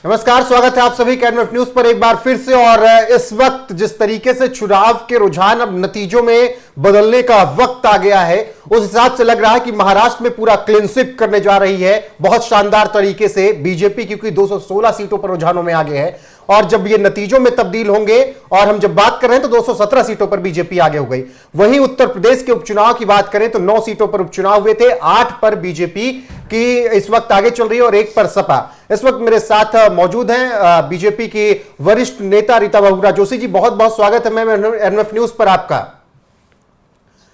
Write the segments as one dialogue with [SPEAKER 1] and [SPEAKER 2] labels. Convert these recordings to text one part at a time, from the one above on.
[SPEAKER 1] नमस्कार, स्वागत है आप सभी का एनएफ न्यूज पर एक बार फिर से। और इस वक्त जिस तरीके से चुनाव के रुझान अब नतीजों में बदलने का वक्त आ गया है, उस हिसाब से लग रहा है कि महाराष्ट्र में पूरा क्लीन स्वीप करने जा रही है बहुत शानदार तरीके से बीजेपी, क्योंकि 216 सीटों पर रुझानों में आगे है। और जब ये नतीजों में तब्दील होंगे, और हम जब बात कर रहे हैं तो 217 सीटों पर बीजेपी आगे हो गई। वहीं उत्तर प्रदेश के उपचुनाव की बात करें तो 9 सीटों पर उपचुनाव हुए थे, 8 पर बीजेपी की इस वक्त आगे चल रही है और 1 पर सपा। इस वक्त मेरे साथ मौजूद हैं बीजेपी की वरिष्ठ नेता रीता बहुगुणा जोशी जी। बहुत बहुत स्वागत है मैम एनएफ न्यूज पर आपका।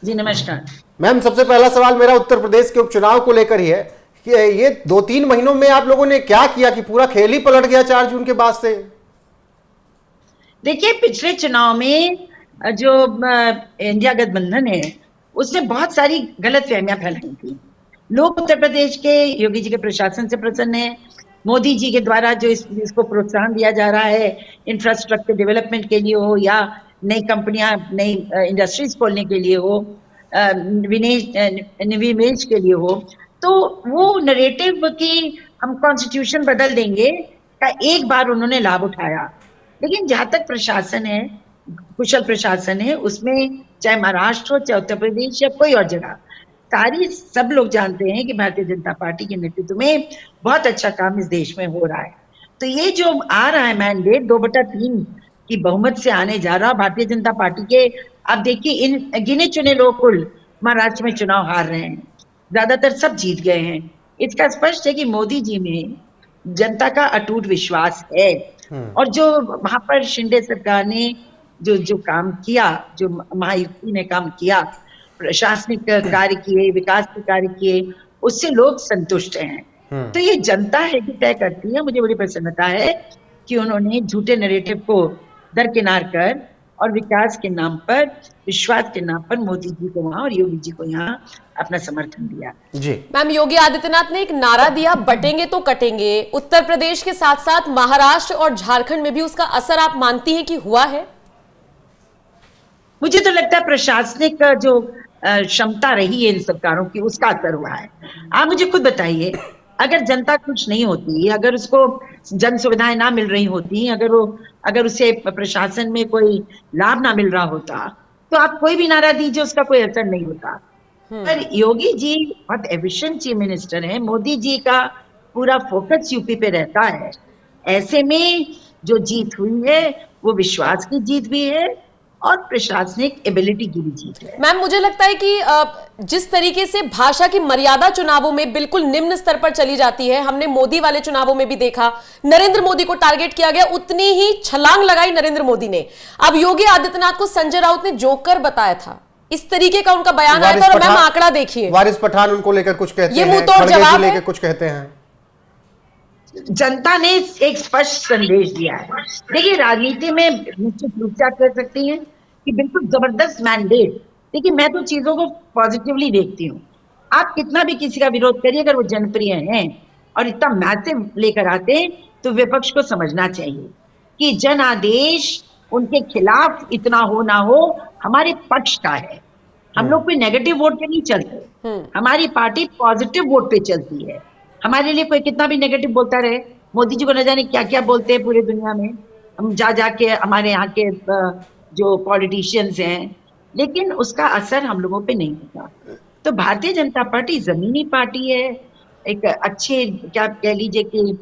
[SPEAKER 2] जी नमस्कार
[SPEAKER 1] मैम, सबसे पहला सवाल मेरा उत्तर प्रदेश के उपचुनाव को लेकर ही है कि ये 2-3 महीनों में आप लोगों ने क्या किया कि पूरा खेल ही पलट गया 4 जून के बाद से?
[SPEAKER 2] देखिए, पिछले चुनाव में जो इंडिया गठबंधन है उसने बहुत सारी गलतफहमियां फैलाई थी। लोग उत्तर प्रदेश के योगी जी के प्रशासन से प्रसन्न है। मोदी जी के द्वारा जो इसको प्रोत्साहन दिया जा रहा है, इंफ्रास्ट्रक्चर डेवलपमेंट के लिए हो या नई कंपनियां, नई इंडस्ट्रीज खोलने के लिए हो, निवेश के लिए हो, तो वो नरेटिव की हम कॉन्स्टिट्यूशन बदल देंगे का एक बार उन्होंने लाभ उठाया। लेकिन जहां तक प्रशासन है, कुशल प्रशासन है, उसमें चाहे महाराष्ट्र हो, चाहे उत्तर प्रदेश या कोई और जगह, सब लोग जानते हैं कि भारतीय जनता पार्टी के नेतृत्व में बहुत अच्छा काम इस देश में हो रहा है। तो ये जो आ रहा है मैंडेट 2/3 की बहुमत से आने जा रहा, भारतीय जनता पार्टी के, आप देखिए इन गिने चुने लोग कुल महाराष्ट्र में चुनाव हार रहे हैं, ज्यादातर सब जीत गए हैं। इसका स्पष्ट है कि मोदी जी में जनता का अटूट विश्वास है। और जो वहां पर शिंदे सरकार ने जो काम किया, जो महायुति ने काम किया, प्रशासनिक कार्य किए, विकास के कार्य किए, उससे लोग संतुष्ट हैं। तो ये जनता है कि तय करती है। मुझे बड़ी प्रसन्नता है कि उन्होंने झूठे नैरेटिव को दरकिनार कर और विकास के नाम पर, विश्वास के नाम पर मोदी जी को वहां और योगी जी को यहाँ अपना समर्थन दिया।
[SPEAKER 1] जी
[SPEAKER 3] मैम, योगी आदित्यनाथ ने एक नारा दिया, बटेंगे तो कटेंगे। उत्तर प्रदेश के साथ साथ महाराष्ट्र और झारखंड में भी उसका असर आप मानती हैं कि हुआ है?
[SPEAKER 2] मुझे तो लगता है प्रशासनिक जो क्षमता रही है इन सरकारों की, उसका असर हुआ है। आप मुझे खुद बताइए, अगर जनता खुश नहीं होती, अगर उसको जन सुविधाएं ना मिल रही होती, अगर उसे प्रशासन में कोई लाभ ना मिल रहा होता, तो आप कोई भी नारा दीजिए, उसका कोई असर नहीं होता। पर योगी जी बहुत एफिशिएंट चीफ मिनिस्टर हैं। मोदी जी का पूरा फोकस यूपी पे रहता है। ऐसे में जो जीत हुई है वो विश्वास की जीत भी है और प्रशासनिक एबिलिटी की भी जीत है।
[SPEAKER 3] मैम, मुझे लगता है कि जिस तरीके से भाषा की मर्यादा चुनावों में बिल्कुल निम्न स्तर पर चली जाती है, हमने मोदी वाले चुनावों में भी देखा, नरेंद्र मोदी को टारगेट किया गया, उतनी ही छलांग लगाई नरेंद्र मोदी ने। अब योगी आदित्यनाथ को संजय राउत ने जोकर बताया था, इस तरीके का उनका बयान आया था। और मैम आंकड़ा देखिए,
[SPEAKER 1] वारिस पठान उनको लेकर कुछ कहते हैं,
[SPEAKER 3] ये मुंह तोड़ जवाब
[SPEAKER 1] लेकर कुछ कहते हैं।
[SPEAKER 2] जनता ने एक स्पष्ट संदेश दिया है। देखिए, राजनीति में निश्चित रूप से आप कह सकती हैं कि बिल्कुल जबरदस्त मैंडेट। देखिए, मैं तो चीजों को पॉजिटिवली देखती हूँ। आप कितना भी किसी का विरोध करिए, अगर वो जनप्रिय हैं और इतना मैसिव लेकर आते हैं, तो विपक्ष को समझना चाहिए कि जन आदेश उनके खिलाफ इतना हो ना हो, हमारे पक्ष का है। हम लोग कोई नेगेटिव वोट पे नहीं चलते, हमारी पार्टी पॉजिटिव वोट पे चलती है। हमारे लिए कोई कितना भी नेगेटिव बोलता रहे, मोदी जी को न जाने क्या क्या बोलते हैं पूरी दुनिया में, हम जा जाके हमारे यहाँ के जो पॉलिटिशियंस हैं, लेकिन उसका असर हम लोगों पे नहीं होता। तो भारतीय जनता पार्टी जमीनी पार्टी है, एक अच्छे, क्या कह लीजिए कि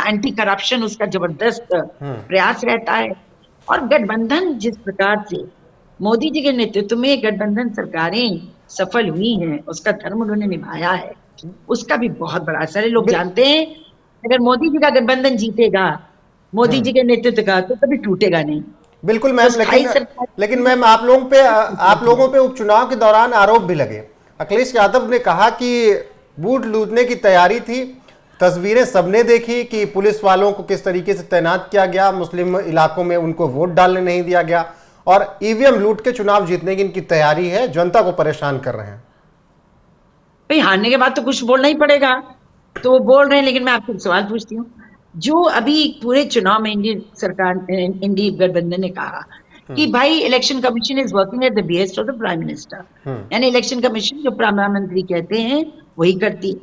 [SPEAKER 2] एंटी करप्शन उसका जबरदस्त प्रयास रहता है। और गठबंधन जिस प्रकार से मोदी जी के नेतृत्व में गठबंधन सरकारें सफल हुई हैं, उसका धर्म उन्होंने निभाया है, उसका भी बहुत बड़ा असर है। लोग जानते हैं अगर मोदी जी का गठबंधन जीतेगा, मोदी जी के नेतृत्व का, तो कभी टूटेगा नहीं।
[SPEAKER 1] बिल्कुल मैम, लेकिन मैम आप लोगों पे उपचुनाव के दौरान आरोप भी लगे। अखिलेश यादव ने कहा कि बूथ लूटने की तैयारी थी, तस्वीरें सबने देखी कि पुलिस वालों को किस तरीके से तैनात किया गया, मुस्लिम इलाकों में उनको वोट डालने नहीं दिया गया, और ईवीएम लूट के चुनाव जीतने की इनकी तैयारी है, जनता को परेशान कर रहे हैं।
[SPEAKER 2] भाई, हारने के बाद तो कुछ बोलना ही पड़ेगा, तो वो बोल रहे हैं। लेकिन मैं आपको सवाल पूछती हूँ, जो अभी पूरे चुनाव में इंडी गठबंधन ने कहा कि भाई election commission is working at the behest of the prime minister, यानी इलेक्शन कमीशन जो प्रधानमंत्री कहते हैं वही करती है।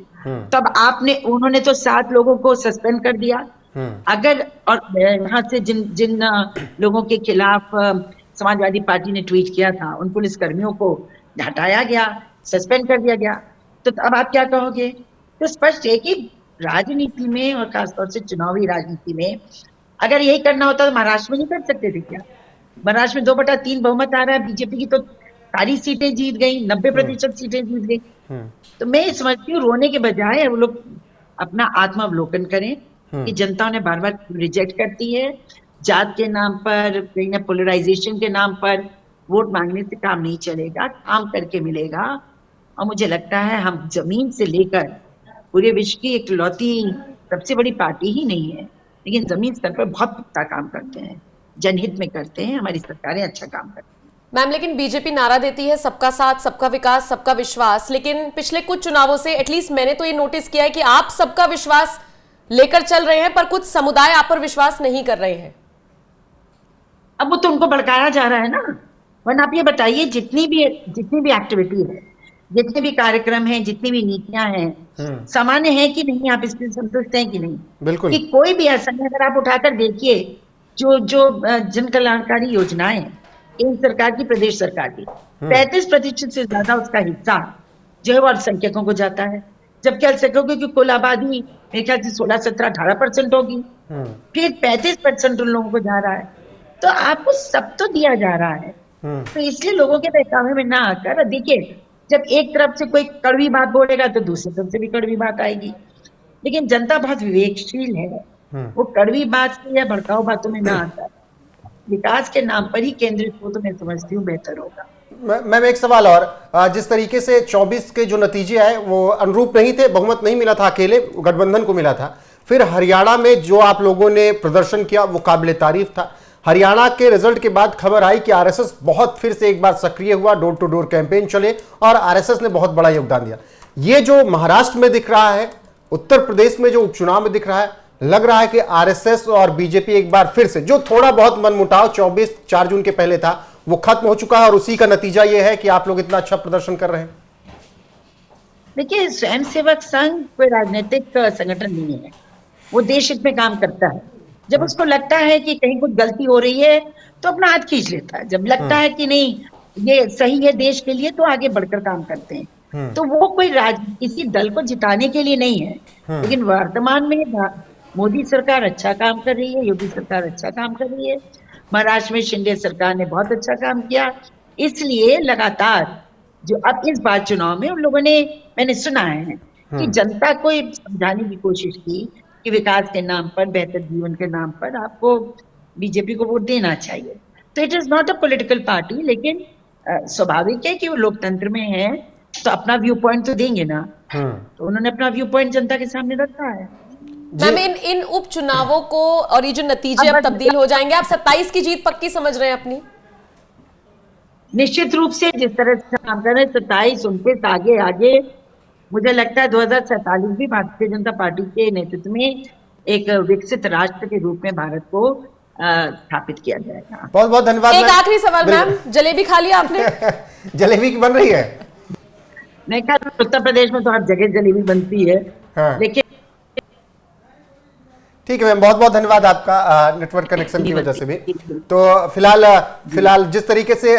[SPEAKER 2] तब उन्होंने तो 7 लोगों को सस्पेंड कर दिया, अगर और यहाँ से जिन जिन लोगों के खिलाफ समाजवादी पार्टी ने ट्वीट किया था, उन पुलिस कर्मियों को हटाया गया, सस्पेंड कर दिया गया, तो अब आप क्या कहोगे? तो स्पष्ट है कि राजनीति में और खासतौर से चुनावी राजनीति में अगर यही करना होता तो महाराष्ट्र में नहीं कर सकते थे क्या? महाराष्ट्र में 2/3 बहुमत आ रहा है, बीजेपी की तो सारी सीटें जीत गई, 90% सीटें जीत गई। तो मैं समझती हूँ रोने के बजाय वो लोग अपना आत्मावलोकन करें कि जनता उन्हें बार बार रिजेक्ट करती है, जात के नाम पर, कहीं ना पोलराइजेशन के नाम पर वोट मांगने से काम नहीं चलेगा, काम करके मिलेगा। और मुझे लगता है हम जमीन से लेकर पूरे विश्व की इकलौती सबसे बड़ी पार्टी ही नहीं है, लेकिन जमीन स्तर पर बहुत पुख्ता काम करते हैं, जनहित में करते हैं, हमारी सरकारें अच्छा काम करती हैं।
[SPEAKER 3] मैम, लेकिन बीजेपी नारा देती है सबका साथ, सबका विकास, सबका विश्वास, लेकिन पिछले कुछ चुनावों से एटलीस्ट मैंने तो ये नोटिस किया है कि आप सबका विश्वास लेकर चल रहे हैं, पर कुछ समुदाय आप पर विश्वास नहीं कर रहे हैं।
[SPEAKER 2] अब वो तो उनको भड़काया जा रहा है ना। वरना आप ये बताइए, जितनी भी एक्टिविटी है, जितने भी कार्यक्रम हैं, जितनी भी नीतियां हैं, सामान्य है कि नहीं? आप इससे संतुष्ट हैं कि नहीं?
[SPEAKER 1] बिल्कुल।
[SPEAKER 2] कि कोई भी ऐसा नहीं। अगर आप उठाकर देखिए जो जन कल्याणकारी योजनाएं केंद्र सरकार की, प्रदेश सरकार की, 35% से ज्यादा उसका हिस्सा जो है वो अल्पसंख्यकों को जाता है, जबकि अल्पसंख्यकों की कुल आबादी मेरे ख्याल से 16, 17, 18% होगी, फिर 35% उन लोगों को जा रहा है। तो आपको सब तो दिया जा रहा है, तो इसलिए लोगों के बहकावे में ना आकर देखिए, जब एक तरफ से कोई कड़वी बात बोलेगा तो दूसरी तरफ से भी कड़वी बात आएगी। लेकिन जनता बहुत विवेकशील है, वो कड़वी बात से या भड़काऊ बातों में ना आता, विकास के नाम पर ही केंद्रित हो, तो मैं समझती हूँ बेहतर होगा।
[SPEAKER 1] मैम एक सवाल और, जिस तरीके से 24 के जो नतीजे आए वो अनुरूप नहीं थे, बहुमत नहीं मिला था, अकेले गठबंधन को मिला था। फिर हरियाणा में जो आप लोगों ने प्रदर्शन किया वो काबिले तारीफ था। हरियाणा के रिजल्ट के बाद खबर आई कि आरएसएस बहुत फिर से एक बार सक्रिय हुआ, डोर टू डोर कैंपेन चले और आरएसएस ने बहुत बड़ा योगदान दिया। ये जो महाराष्ट्र में दिख रहा है, उत्तर प्रदेश में जो उपचुनाव में दिख रहा है, लग रहा है कि आरएसएस और बीजेपी एक बार फिर से, जो थोड़ा बहुत मनमुटाव 4 जून के पहले था, वो खत्म हो चुका है और उसी का नतीजा ये है कि आप लोग इतना अच्छा प्रदर्शन कर रहे हैं।
[SPEAKER 2] देखिए, स्वयंसेवक संघ कोई राजनीतिक संगठन नहीं है, वो देश हित में काम करता है। जब उसको लगता है कि कहीं कुछ गलती हो रही है तो अपना हाथ खींच लेता है, जब लगता है कि नहीं ये सही है देश के लिए, तो आगे बढ़कर काम करते हैं। तो वो कोई किसी दल को जिताने के लिए नहीं है। लेकिन वर्तमान में मोदी सरकार अच्छा काम कर रही है, योगी सरकार अच्छा काम कर रही है, महाराष्ट्र में शिंदे सरकार ने बहुत अच्छा काम किया। इसलिए लगातार जो अब इस बार चुनाव में उन लोगों ने, मैंने सुना है कि जनता को समझाने की कोशिश की कि विकास के नाम पर, बेहतर जीवन के नाम पर आपको बीजेपी को वोट देना चाहिए। तो it is not a political party, लेकिन स्वाभाविक है कि वो लोकतंत्र में है तो अपना व्यू पॉइंट तो देंगे ना। तो उन्होंने अपना व्यू पॉइंट जनता के सामने रखा है।
[SPEAKER 3] मैम, इन उपचुनावों को और ये जो नतीजे अब तब्दील हो जाएंगे, आप 27 की जीत पक्की समझ रहे हैं अपनी?
[SPEAKER 2] निश्चित रूप से जिस तरह से काम कर रहे हैं, 27, 29 आगे मुझे लगता है 2047 भी भारतीय जनता पार्टी के नेतृत्व में एक विकसित राष्ट्र के रूप में भारत को स्थापित किया जाएगा।
[SPEAKER 1] बहुत बहुत धन्यवाद।
[SPEAKER 3] एक आखिरी सवाल मैम, जलेबी खा लिया आपने?
[SPEAKER 1] जलेबी बन रही है?
[SPEAKER 2] मैं कहा उत्तर प्रदेश में तो हर जगह जलेबी बनती है। हाँ। लेकिन
[SPEAKER 1] ठीक है मैम, बहुत बहुत धन्यवाद आपका नेटवर्क कनेक्शन की वजह से भी। तो फिलहाल जिस तरीके से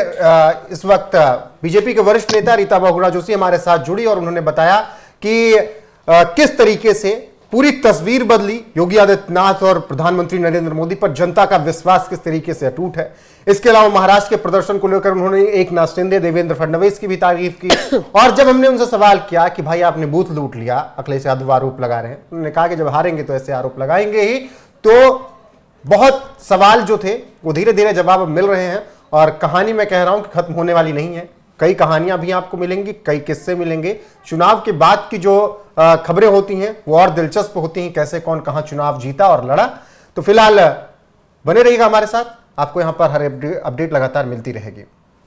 [SPEAKER 1] इस वक्त बीजेपी के वरिष्ठ नेता रीता बहुगुणा जोशी हमारे साथ जुड़ी और उन्होंने बताया कि किस तरीके से पूरी तस्वीर बदली, योगी आदित्यनाथ और प्रधानमंत्री नरेंद्र मोदी पर जनता का विश्वास किस तरीके से अटूट है। इसके अलावा महाराष्ट्र के प्रदर्शन को लेकर उन्होंने एक नाथ शिंदे, देवेंद्र फडणवीस की भी तारीफ की। और जब हमने उनसे सवाल किया कि भाई आपने बूथ लूट लिया, अखिलेश यादव आरोप लगा रहे हैं, उन्होंने कहा कि जब हारेंगे तो ऐसे आरोप लगाएंगे ही। तो बहुत सवाल जो थे वो धीरे धीरे जवाब मिल रहे हैं और कहानी मैं कह रहा हूं कि खत्म होने वाली नहीं है। कई कहानियां भी आपको मिलेंगी, कई किस्से मिलेंगे। चुनाव के बाद की जो खबरें होती हैं वो और दिलचस्प होती हैं, कैसे कौन कहां चुनाव जीता और लड़ा। तो फिलहाल बने रहिएगा हमारे साथ, आपको यहां पर हर अपडेट लगातार मिलती रहेगी।